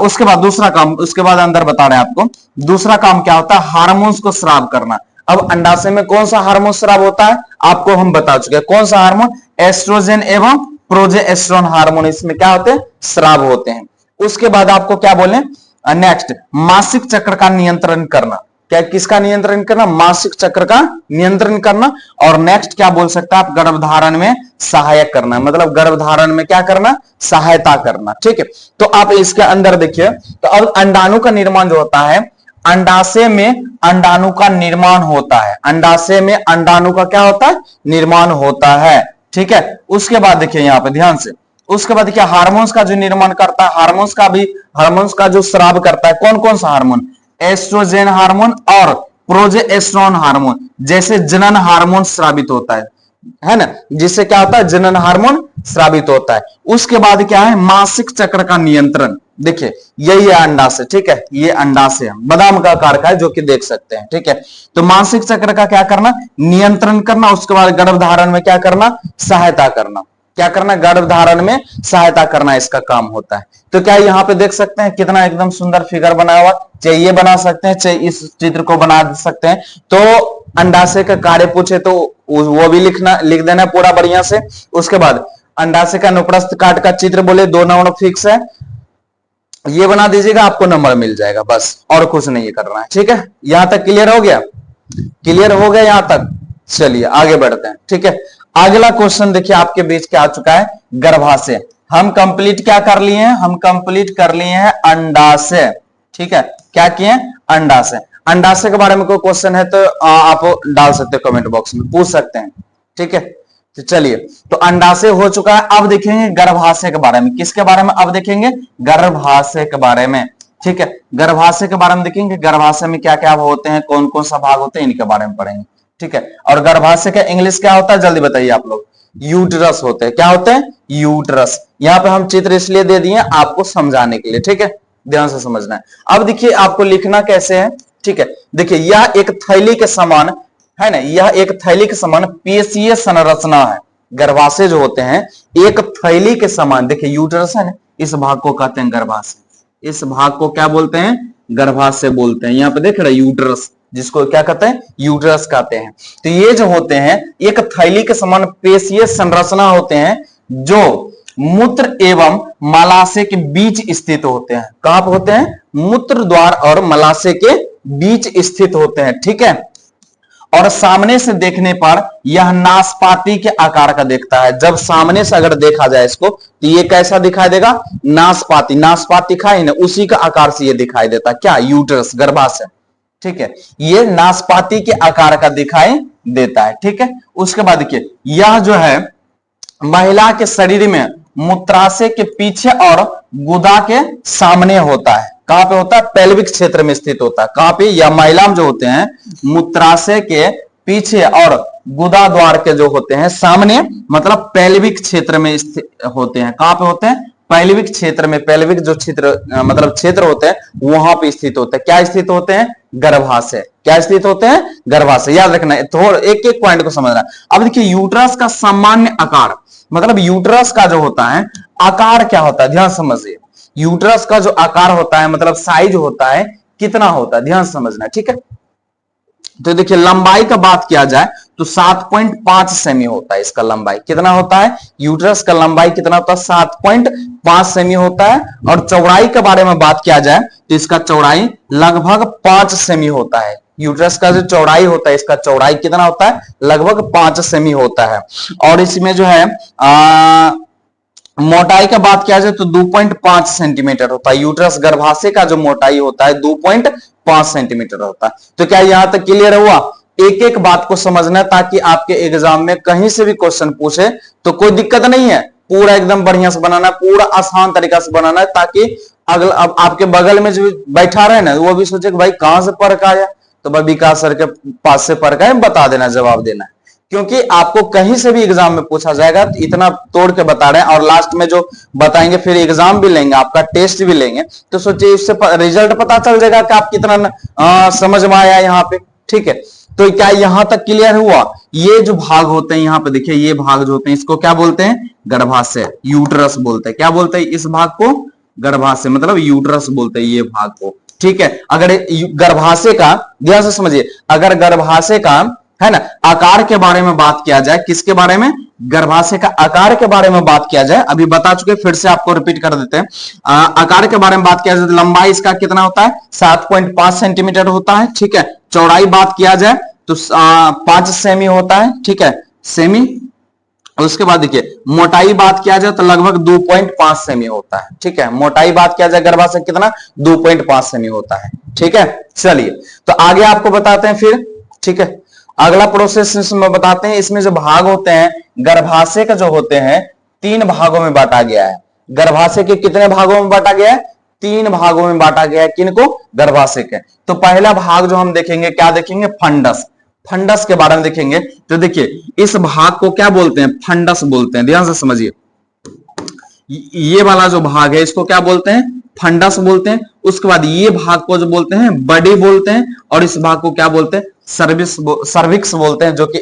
उसके बाद दूसरा काम, उसके बाद अंदर बता रहे हैं आपको, दूसरा काम क्या होता है? हार्मोन्स को स्राव करना। अब अंडाशय में कौन सा हार्मोन स्राव होता है आपको हम बता चुके हैं, कौन सा हार्मोन? एस्ट्रोजन एवं प्रोजेस्टेरोन हार्मोन इसमें क्या होते हैं? स्राव होते हैं। उसके बाद आपको क्या बोले? नेक्स्ट, मासिक चक्र का नियंत्रण करना। क्या, किसका नियंत्रण करना? मासिक चक्र का नियंत्रण करना। और नेक्स्ट क्या बोल सकते हैं आप? गर्भधारण में सहायक करना, मतलब गर्भधारण में क्या करना? सहायता करना। ठीक है, तो आप इसके अंदर देखिए, तो अब अंडाणु का निर्माण जो होता है, अंडाशय में अंडाणु का निर्माण होता है। अंडाशय में अंडाणु का क्या होता है? निर्माण होता है। ठीक है, उसके बाद देखिए यहाँ पे ध्यान से, उसके बाद देखिए हार्मोन्स का जो निर्माण करता है, हार्मोन्स का जो स्राव करता है, कौन कौन सा हार्मोन? एस्ट्रोजन हार्मोन और प्रोजेस्टेरोन हार्मोन। जैसे जनन हार्मोन स्रावित होता है ना, जिससे क्या होता है? जनन हार्मोन स्रावित होता है। उसके बाद क्या है? मासिक चक्र का नियंत्रण। देखिए यही है अंडाशय। ठीक है, ये अंडाशय है, बादाम का आकार का है, जो कि देख सकते हैं। ठीक है, तो मासिक चक्र का क्या करना? नियंत्रण करना। उसके बाद गर्भधारण में क्या करना? सहायता करना। क्या करना? गर्भधारण में सहायता करना इसका काम होता है। तो क्या यहाँ पे देख सकते हैं कितना एकदम सुंदर फिगर बना हुआ, चाहे ये बना सकते हैं, चाहे इस चित्र को बना सकते हैं। तो अंडाशय का कार्य पूछे तो वो भी लिख देना पूरा बढ़िया से। उसके बाद अंडाशय का अनुप्रस्थ काट का चित्र बोले, 2 नंबर फिक्स है, ये बना दीजिएगा, आपको नंबर मिल जाएगा, बस और कुछ नहीं करना है। ठीक है, यहां तक क्लियर हो गया? क्लियर हो गया यहां तक? चलिए आगे बढ़ते हैं। ठीक है, अगला क्वेश्चन देखिए आपके बीच क्या आ चुका है? गर्भाशय। हम कंप्लीट क्या कर लिए हैं? हम कंप्लीट कर लिए हैं अंडाशय। ठीक है, क्या किए? अंडाशय। अंडाशय के बारे में कोई क्वेश्चन है तो आप डाल सकते हो कमेंट बॉक्स में, पूछ सकते हैं। ठीक है, तो चलिए, तो अंडाशय हो चुका है। अब देखेंगे गर्भाशय के बारे में। किसके बारे में अब देखेंगे? गर्भाशय के बारे में। ठीक है, गर्भाशय के बारे में देखेंगे, गर्भाशय में क्या क्या होते हैं, कौन कौन सा भाग होते हैं, इनके बारे में पढ़ेंगे। ठीक है, और गर्भाशय का इंग्लिश क्या होता है जल्दी बताइए आप लोग? यूटरस होते हैं। क्या होते हैं? यूटरस। यहाँ पे हम चित्र इसलिए दे दिए आपको समझाने के लिए। ठीक है, ध्यान से समझना है। अब देखिए आपको लिखना कैसे है। ठीक है, देखिए यह एक थैली के समान है ना, यह एक थैली के समान पेशीय संरचना है। गर्भाशय जो होते हैं एक थैली के समान, देखिए यूटरस है ना, इस भाग को कहते हैं गर्भाशय। इस भाग को क्या बोलते हैं? गर्भाशय बोलते हैं। यहाँ पे देख रहे युटरस, जिसको क्या कहते हैं? यूटरस कहते हैं। तो ये जो होते हैं एक थैली के समान पेशीय संरचना होते हैं, जो मूत्र एवं मलाशय के बीच स्थित होते हैं। कहां पर होते हैं? मूत्र द्वार और मलाशय के बीच स्थित होते हैं। ठीक है, और सामने से देखने पर यह नाशपाती के आकार का दिखता है। जब सामने से अगर देखा जाए इसको तो ये कैसा दिखाई देगा? नाशपाती। नाशपाती खाई ना, उसी का आकार से ये दिखाई देता। क्या? यूटरस, गर्भाशय। ठीक है, ये नाशपाती के आकार का दिखाई देता है। ठीक है, उसके बाद देखिए यह जो है महिला के शरीर में मूत्राशय के पीछे और गुदा के सामने होता है। कहां पे होता है? पेल्विक क्षेत्र में स्थित होता है। कहां पे? या महिला जो होते हैं मूत्राशय के पीछे और गुदा द्वार के जो होते हैं सामने, मतलब पेल्विक क्षेत्र में स्थित होते हैं। कहां पे होते हैं? पेल्विक क्षेत्र में। पेल्विक जो क्षेत्र मतलब क्षेत्र होते हैं वहां पे स्थित होते हैं। क्या स्थित होते हैं? गर्भाशय। क्या स्थित होते हैं? गर्भाशय। याद रखना है, थोड़ा एक एक पॉइंट को समझना। अब देखिए यूट्रस का सामान्य आकार, मतलब यूट्रस का जो होता है आकार क्या होता है, ध्यान समझिए। यूट्रस का जो आकार होता है मतलब साइज होता है कितना होता है, ध्यान समझना। ठीक है, तो देखिए लंबाई का बात किया जाए तो 7.5 सेमी होता है इसका लंबाई। कितना होता है? यूट्रस का लंबाई कितना होता है? 7.5 सेमी होता है। और चौड़ाई के बारे में बात किया जाए तो इसका चौड़ाई लगभग 5 सेमी होता है। यूट्रस का जो चौड़ाई होता है इसका चौड़ाई कितना होता है? लगभग 5 सेमी होता है। और इसमें जो है मोटाई का बात किया जाए तो 2.5 सेंटीमीटर होता है। यूट्रस गर्भाशय का जो मोटाई होता है 2.5 सेंटीमीटर होता है। तो क्या यहां तक क्लियर हुआ? एक एक बात को समझना है ताकि आपके एग्जाम में कहीं से भी क्वेश्चन पूछे तो कोई दिक्कत नहीं है। पूरा एकदम बढ़िया से बनाना है, पूरा आसान तरीका से बनाना है, ताकि अगला अब आपके बगल में जो बैठा रहे ना वो भी सोचे कि भाई कहां से पढ़ के आया, तो भाई विकास सर के पास से पढ़ के बता देना, जवाब देना है। क्योंकि आपको कहीं से भी एग्जाम में पूछा जाएगा, तो इतना तोड़ के बता रहे हैं और लास्ट में जो बताएंगे फिर एग्जाम भी लेंगे, आपका टेस्ट भी लेंगे, तो सोचिए इससे रिजल्ट पता चल जाएगा कि आप कितना समझ में आया यहाँ पे। ठीक है, तो क्या यहां तक क्लियर हुआ? ये जो भाग होते हैं यहाँ पे देखिए, ये भाग जो होते हैं इसको क्या बोलते हैं? गर्भाशय, यूट्रस बोलते हैं। क्या बोलते हैं इस भाग को? गर्भाशय, मतलब यूट्रस बोलते हैं ये भाग को। ठीक है, अगर गर्भाशय का ध्यान से समझिए, अगर गर्भाशय का है ना आकार के बारे में बात किया जाए, किसके बारे में? गर्भाशय का आकार के बारे में बात किया जाए, अभी बता चुके, फिर से आपको रिपीट कर देते हैं। आकार के बारे में बात किया जाए तो लंबाई इसका कितना होता है? 7.5 सेंटीमीटर होता है। ठीक है, चौड़ाई बात किया जाए तो 5 सेमी होता है। ठीक है, सेमी। उसके बाद देखिए मोटाई बात किया जाए तो लगभग 2.5 सेमी होता है। ठीक है, मोटाई बात किया जाए गर्भाशय कितना? 2.5 सेमी होता है। ठीक है, चलिए तो आगे आपको बताते हैं फिर। ठीक है, अगला प्रोसेस इसमें बताते हैं। इसमें जो भाग होते हैं गर्भाशय का जो होते हैं 3 भागों में बांटा गया है। गर्भाशय के कितने भागों में बांटा गया है? 3 भागों में बांटा गया है। किनको? गर्भाशय के। तो पहला भाग जो हम देखेंगे, क्या देखेंगे? फंडस। फंडस के बारे में देखेंगे तो देखिए इस भाग को क्या बोलते हैं? फंडस बोलते हैं। ध्यान से समझिए, ये वाला जो भाग है इसको क्या बोलते हैं? फंडस बोलते हैं। उसके बाद ये भाग को जो बोलते हैं बॉडी बोलते हैं, और इस भाग को क्या बोलते हैं? सर्विक्स बोलते हैं, जो कि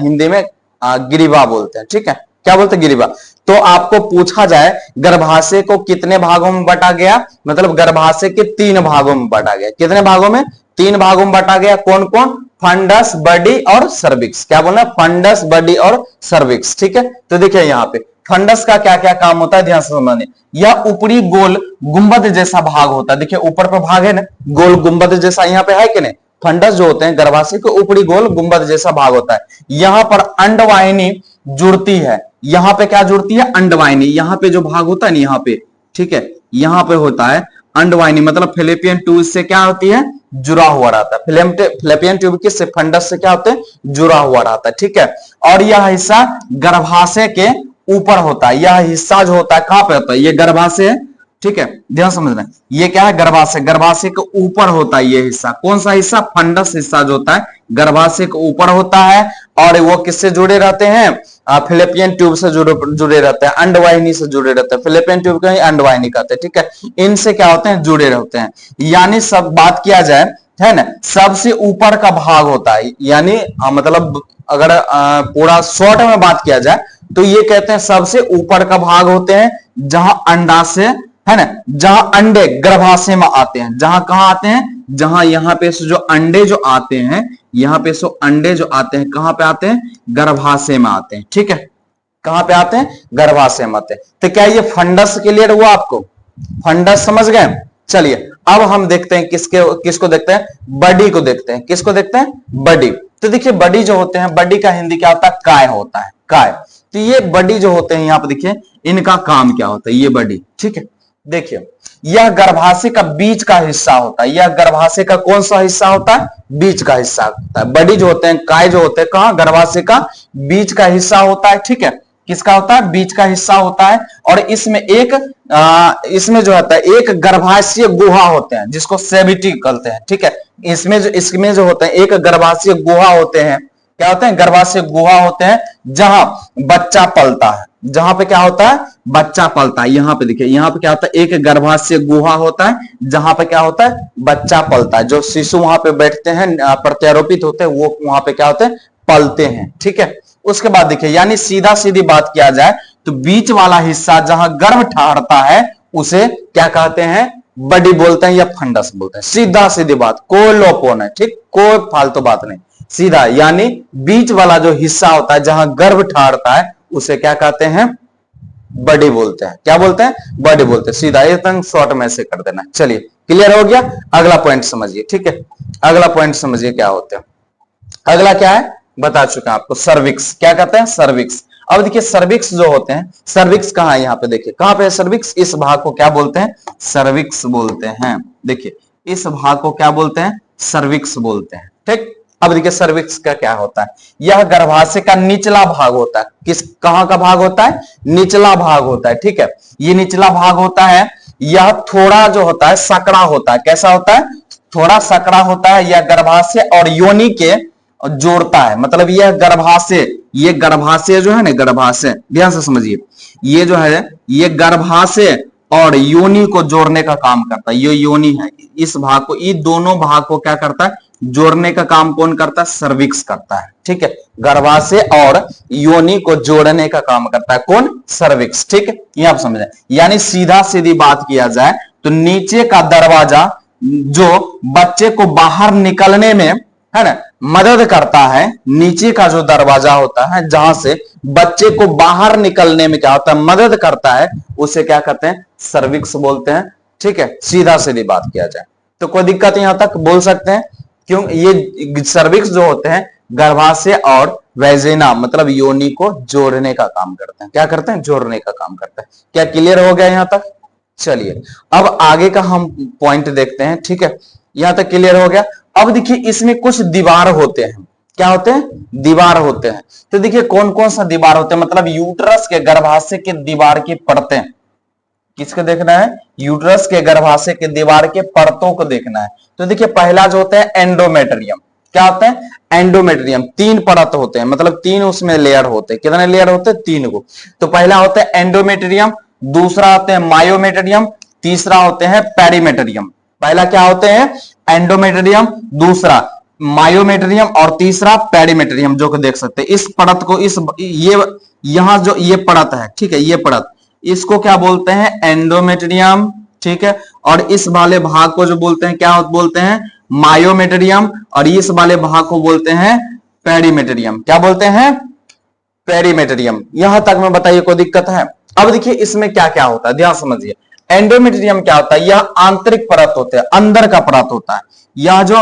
हिंदी में गिरिवा बोलते हैं। ठीक है, क्या बोलते हैं? गिरिवा। तो आपको पूछा जाए गर्भाशय को कितने भागों में बांटा गया, मतलब गर्भाशय के 3 भागों में बांटा गया। कितने भागों में? 3 भागों में बांटा गया। कौन कौन? फंडस, बॉडी और सर्विक्स। क्या बोलना? फंडस, बॉडी और सर्विक्स। ठीक है, तो देखिए यहाँ पे फंडस का क्या क्या काम होता है, ध्यान से समझिए। यह ऊपरी गोल गुंबद जैसा भाग होता है। देखिए ऊपर पर भाग है ना, गोल गुंबद जैसा, यहाँ पे है कि नहीं? फंडस जो होते हैं गर्भाशय के ऊपरी गोल गुंबद जैसा भाग होता है। यहाँ पर अंडवाहिनी जुड़ती है। यहाँ पे क्या जुड़ती है? अंडवाहिनी। यहाँ पे जो भाग होता है ना, यहाँ पे, ठीक है, यहाँ पे होता है अंडवाहिनी, मतलब फिलिपियन ट्यूब से क्या होती है? जुड़ा हुआ रहता है। फिलिपियन ट्यूब किससे? फंडस से क्या होते हैं? जुड़ा हुआ रहता है। ठीक है, और यह हिस्सा गर्भाशय के ऊपर होता है। यह हिस्सा जो होता है कहां पे होता है? ये गर्भाशय है। ठीक है, ध्यान समझना, ये क्या है? गर्भाशय। गर्भाशय के ऊपर होता है ये हिस्सा। कौन सा हिस्सा? फंडस हिस्सा जो होता है गर्भाशय के ऊपर होता है, और वो किससे जुड़े रहते हैं? फिलिपियन ट्यूब से जुड़े रहते हैं, अंडवाहिनी से जुड़े रहते हैं। फिलिपियन ट्यूब को ही अंडवाहिनी कहते हैं। ठीक है, इनसे क्या होते हैं? जुड़े रहते हैं। यानी सब बात किया जाए, है ना, सबसे ऊपर का भाग होता है। यानी मतलब अगर पूरा शॉर्ट में बात किया जाए तो ये कहते हैं सबसे ऊपर का भाग होते हैं, जहां अंडाशय, है ना, जहां अंडे गर्भाशय में आते हैं। जहां कहां आते हैं? जहां यहाँ पे से जो अंडे जो आते हैं, यहाँ पे से अंडे जो आते हैं कहां पे आते हैं? गर्भाशय में आते हैं। ठीक है, कहां पे आते हैं? गर्भाशय में आते हैं। तो क्या ये फंडस क्लियर हुआ आपको? फंडस समझ गए? चलिए अब हम देखते हैं किसको देखते हैं? बॉडी को देखते हैं। किसको देखते हैं? बॉडी। तो देखिए बॉडी जो होते हैं, बॉडी का हिंदी क्या होता है? काय होता है, काय। तो ये बॉडी जो होते हैं यहाँ पे देखिए इनका काम क्या होता है? ये बॉडी, ठीक है, देखिए यह गर्भाशय का बीच का हिस्सा होता है। यह गर्भाशय का कौन सा हिस्सा होता है? बीच का हिस्सा होता है। बॉडी जो होते हैं, काय जो होते हैं, कहां? गर्भाशय का बीच का हिस्सा होता है। ठीक है, किसका होता है? बीच का हिस्सा होता है। और इसमें इसमें जो होता है एक गर्भाशय गुहा होते हैं, जिसको सेविटी कहते हैं। ठीक है, इसमें जो होते हैं एक गर्भाशय गुहा होते हैं। क्या होते हैं? गर्भाशय गुहा होते हैं, जहां बच्चा पलता है। जहां पे क्या होता है? बच्चा पलता है। यहाँ पे देखिए, यहाँ पे क्या होता है? एक गर्भाशय गुहा होता है, जहां पे क्या होता है? बच्चा पलता है। जो शिशु वहां पे बैठते हैं, प्रत्यारोपित होते हैं, वो वहां पे क्या होते हैं? पलते हैं। ठीक है, उसके बाद देखिए, यानी सीधा सीधी बात किया जाए तो बीच वाला हिस्सा जहां गर्भ ठहरता है उसे क्या कहते हैं? बॉडी बोलते हैं या फंडस बोलते हैं। सीधा सीधी बात, कोई लोपोन है, ठीक, कोई फालतू बात नहीं, सीधा। यानी बीच वाला जो हिस्सा होता है जहां गर्भ ठहरता है उसे क्या कहते हैं? बॉडी बोलते हैं। क्या बोलते हैं? बॉडी बोलते हैं। सीधा एकदम शॉर्ट में से कर देना। चलिए क्लियर हो गया? अगला पॉइंट समझिए। ठीक है, अगला पॉइंट समझिए क्या होते हैं। अगला क्या है? बता चुका आपको, सर्विक्स। क्या कहते हैं? सर्विक्स। अब देखिए सर्विक्स जो होते हैं, सर्विक्स कहाँ है यहाँ पे देखिए, कहाँ पे है सर्विक्स, इस भाग को क्या बोलते हैं, सर्विक्स बोलते हैं। देखिए इस भाग को क्या बोलते हैं, सर्विक्स बोलते हैं। ठीक, अब देखिए सर्विक्स का क्या होता है, यह गर्भाशय का निचला भाग होता है। किस, कहां का भाग होता है, निचला भाग होता है। ठीक है, ये निचला भाग होता है, यह थोड़ा जो होता है सकड़ा होता है। कैसा होता है, थोड़ा सकड़ा होता है। यह गर्भाशय और योनि के जोड़ता है, मतलब यह गर्भाशय, ये गर्भाशय जो है ना, गर्भाशय ध्यान से समझिए, ये जो है ये गर्भाशय और योनि को जोड़ने का काम करता है। ये योनि है, इस भाग को, ये दोनों भाग को क्या करता है, जोड़ने का काम कौन करता है, सर्विक्स करता है। ठीक है, गर्भाशय और योनि को जोड़ने का काम करता है कौन, सर्विक्स। ठीक है, ये आप समझे, यानी सीधा सीधी बात किया जाए तो नीचे का दरवाजा जो बच्चे को बाहर निकलने में है ना मदद करता है, नीचे का जो दरवाजा होता है जहां से बच्चे को बाहर निकलने में क्या होता है, मदद करता है, उसे क्या कहते हैं, सर्विक्स बोलते हैं। ठीक है, सीधा सीधी बात किया जाए तो कोई दिक्कत यहां तक बोल सकते हैं। क्यों, ये सर्विक्स जो होते हैं गर्भाशय और वैजिना मतलब योनि को जोड़ने का काम करते हैं। क्या करते हैं, जोड़ने का काम करते हैं। क्या क्लियर हो गया यहां तक, चलिए अब आगे का हम पॉइंट देखते हैं। ठीक है, यहां तक क्लियर हो गया। अब देखिए इसमें कुछ दीवार होते हैं, क्या होते हैं, दीवार होते हैं। तो देखिए कौन कौन सा दीवार होते हैं, मतलब यूट्रस के गर्भाशय के दीवार की परतें, किसको देखना है, यूट्रस के गर्भाशय के दीवार के परतों को देखना है। तो देखिए पहला जो होता है एंडोमेट्रियम, क्या होता है, एंडोमेट्रियम, तीन परत होते हैं, मतलब तीन उसमें लेयर होते हैं। कितने लेयर होते हैं, तीन को। तो पहला होता है एंडोमेट्रियम, दूसरा होते हैं मायोमेट्रियम, तीसरा होते हैं पेरीमेट्रियम। पहला क्या होते हैं, एंडोमेट्रियम, दूसरा मायोमेट्रियम और तीसरा पेरीमेट्रियम, जो कि देख सकते हैं। इस परत को, इस ये यहां जो ये परत है, ठीक है, ये परत, इसको क्या बोलते हैं, एंडोमेट्रियम। ठीक है, और इस वाले भाग को जो बोलते हैं, क्या बोलते हैं, मायोमेट्रियम, और इस वाले भाग को बोलते हैं पेरीमेट्रियम। क्या बोलते हैं, पेरीमेट्रियम। यहां तक में बताइए कोई दिक्कत है। अब देखिए इसमें क्या क्या होता है, ध्यान समझिए। एंडोमेट्रियम क्या होता है, यह आंतरिक परत होते हैं, अंदर का परत होता है। यह जो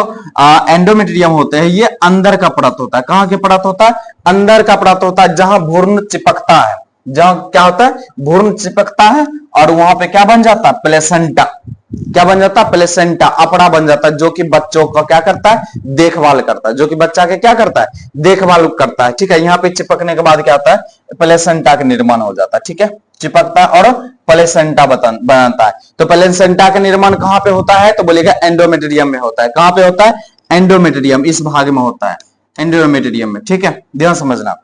एंडोमेट्रियम होते हैं ये अंदर का परत होता है। कहां के परत होता है, अंदर का परत होता है, जहां भ्रूण चिपकता है, जहां क्या होता है, भ्रूण चिपकता है, और वहां पे क्या बन जाता है, प्लेसेंटा। क्या बन जाता है, प्लेसेंटा, अपड़ा बन जाता है, जो कि बच्चों का क्या करता है, देखभाल करता है, जो कि बच्चा के क्या करता है, देखभाल करता है। ठीक है, यहाँ पे चिपकने के बाद क्या होता है, प्लेसेंटा का निर्माण हो जाता है। ठीक है, चिपकता है और प्लेसेंटा बनाता है। तो प्लेसेंटा का निर्माण कहां पे होता है, तो बोलेगा एंडोमेट्रियम में होता है। कहां पे होता है, एंडोमेट्रियम, इस भाग में होता है, एंडोमेट्रियम में। ठीक है, ध्यान समझना।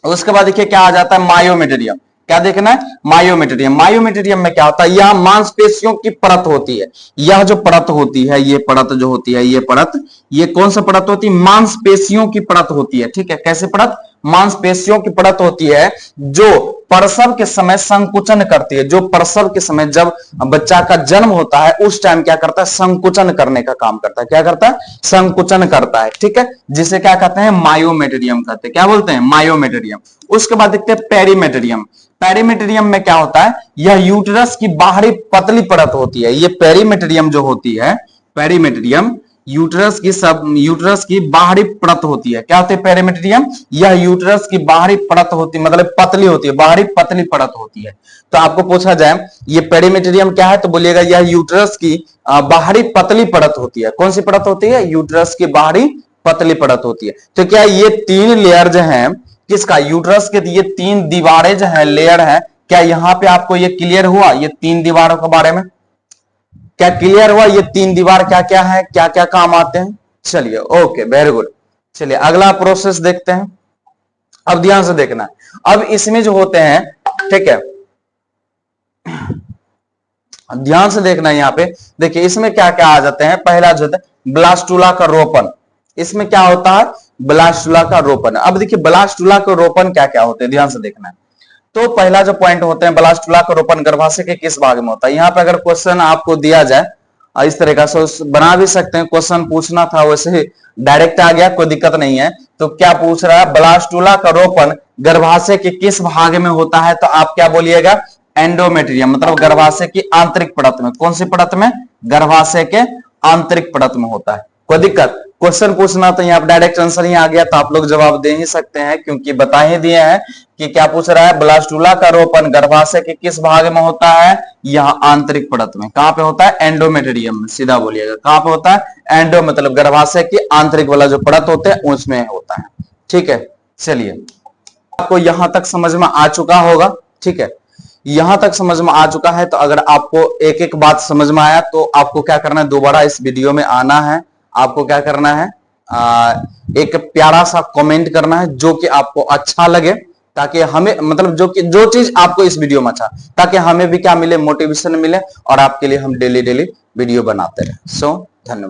उसके बाद देखिए क्या आ जाता है, मायोमेट्रियम। क्या देखना है, मायोमेट्रियम। मायोमेट्रियम में क्या होता है, यह मांसपेशियों की परत होती है। यह जो परत होती है, ये परत जो होती है, ये परत, ये कौन सा परत होती है, मांसपेशियों की परत होती है। ठीक है, कैसे परत, मांसपेशियों की परत होती है, जो प्रसव के समय संकुचन करती है। जो प्रसव के समय जब बच्चा का जन्म होता है उस टाइम क्या करता है, संकुचन करने का काम करता है। क्या करता है, संकुचन करता है। ठीक है, जिसे क्या कहते हैं, मायोमेट्रियम कहते हैं। क्या बोलते हैं, मायोमेट्रियम। उसके बाद देखते हैं पेरीमेट्रियम। पेरीमेट्रियम में क्या होता है, यह यूट्रस की बाहरी पतली परत होती है। ये पेरीमेट्रियम जो होती है, पेरीमेट्रियम यूट्रस की बाहरी परत होती है। क्या होती है, पेरीमेट्रियम, यह यूट्रस की बाहरी परत होती है, मतलब पतली होती है, बाहरी पतली परत होती है। तो आपको पूछा जाए ये पेरीमेट्रियम क्या है, तो बोलिएगा यह यूट्रस की बाहरी पतली परत होती है। कौन सी परत होती है, यूट्रस की बाहरी पतली परत होती है। तो क्या ये तीन लेयर जो है किसका, यूट्रस के, ये तीन दीवारें जो है, लेयर है, क्या यहां पे आपको ये क्लियर हुआ, ये तीन दीवारों के बारे में क्या क्लियर हुआ, ये तीन दीवार क्या क्या है, क्या क्या काम आते हैं। चलिए ओके, वेरी गुड। चलिए अगला प्रोसेस देखते हैं। अब ध्यान से देखना है, अब इसमें जो होते हैं, ठीक है, ध्यान से देखना है। यहाँ पे देखिए इसमें क्या क्या आ जाते हैं। पहला जो है ब्लास्टुला का रोपण, इसमें क्या होता है, ब्लास्टुला का रोपण। अब देखिए ब्लास्टुला का रोपण क्या क्या होते हैं, ध्यान से देखना है। तो पहला जो पॉइंट होते हैं, ब्लास्टुला का रोपण गर्भाशय के किस भाग में होता है। यहाँ पे अगर क्वेश्चन आपको दिया जाए इस तरीका से बना भी सकते हैं, क्वेश्चन पूछना था वैसे ही डायरेक्ट आ गया, कोई दिक्कत नहीं है। तो क्या पूछ रहा है, ब्लास्टुला का रोपण गर्भाशय के किस भाग में होता है, तो आप क्या बोलिएगा, एंडोमेट्रियम, मतलब गर्भाशय की आंतरिक परत में। कौन सी परत में, गर्भाशय के आंतरिक परत में होता है। कोई दिक्कत, क्वेश्चन पूछना तो यहाँ डायरेक्ट आंसर ही आ गया, तो आप लोग जवाब दे ही सकते हैं क्योंकि बता ही दिए हैं कि क्या पूछ रहा है। ब्लास्टुला का रोपण गर्भाशय के किस भाग में होता है? यह आंतरिक परत में। कहां पे होता है? एंडोमेट्रियम में। सीधा बोलिएगा, कहां पे होता है? एंडो मतलब गर्भाशय की आंतरिक वाला जो परत होते हैं उसमें होता है। ठीक है, चलिए आपको यहां तक समझ में आ चुका होगा। ठीक है, यहां तक समझ में आ चुका है। तो अगर आपको एक एक बात समझ में आया तो आपको क्या करना है, दोबारा इस वीडियो में आना है। आपको क्या करना है, एक प्यारा सा कमेंट करना है जो कि आपको अच्छा लगे, ताकि हमें मतलब जो चीज आपको इस वीडियो में अच्छा, ताकि हमें भी क्या मिले, मोटिवेशन मिले और आपके लिए हम डेली डेली वीडियो बनाते रहे। सो धन्यवाद।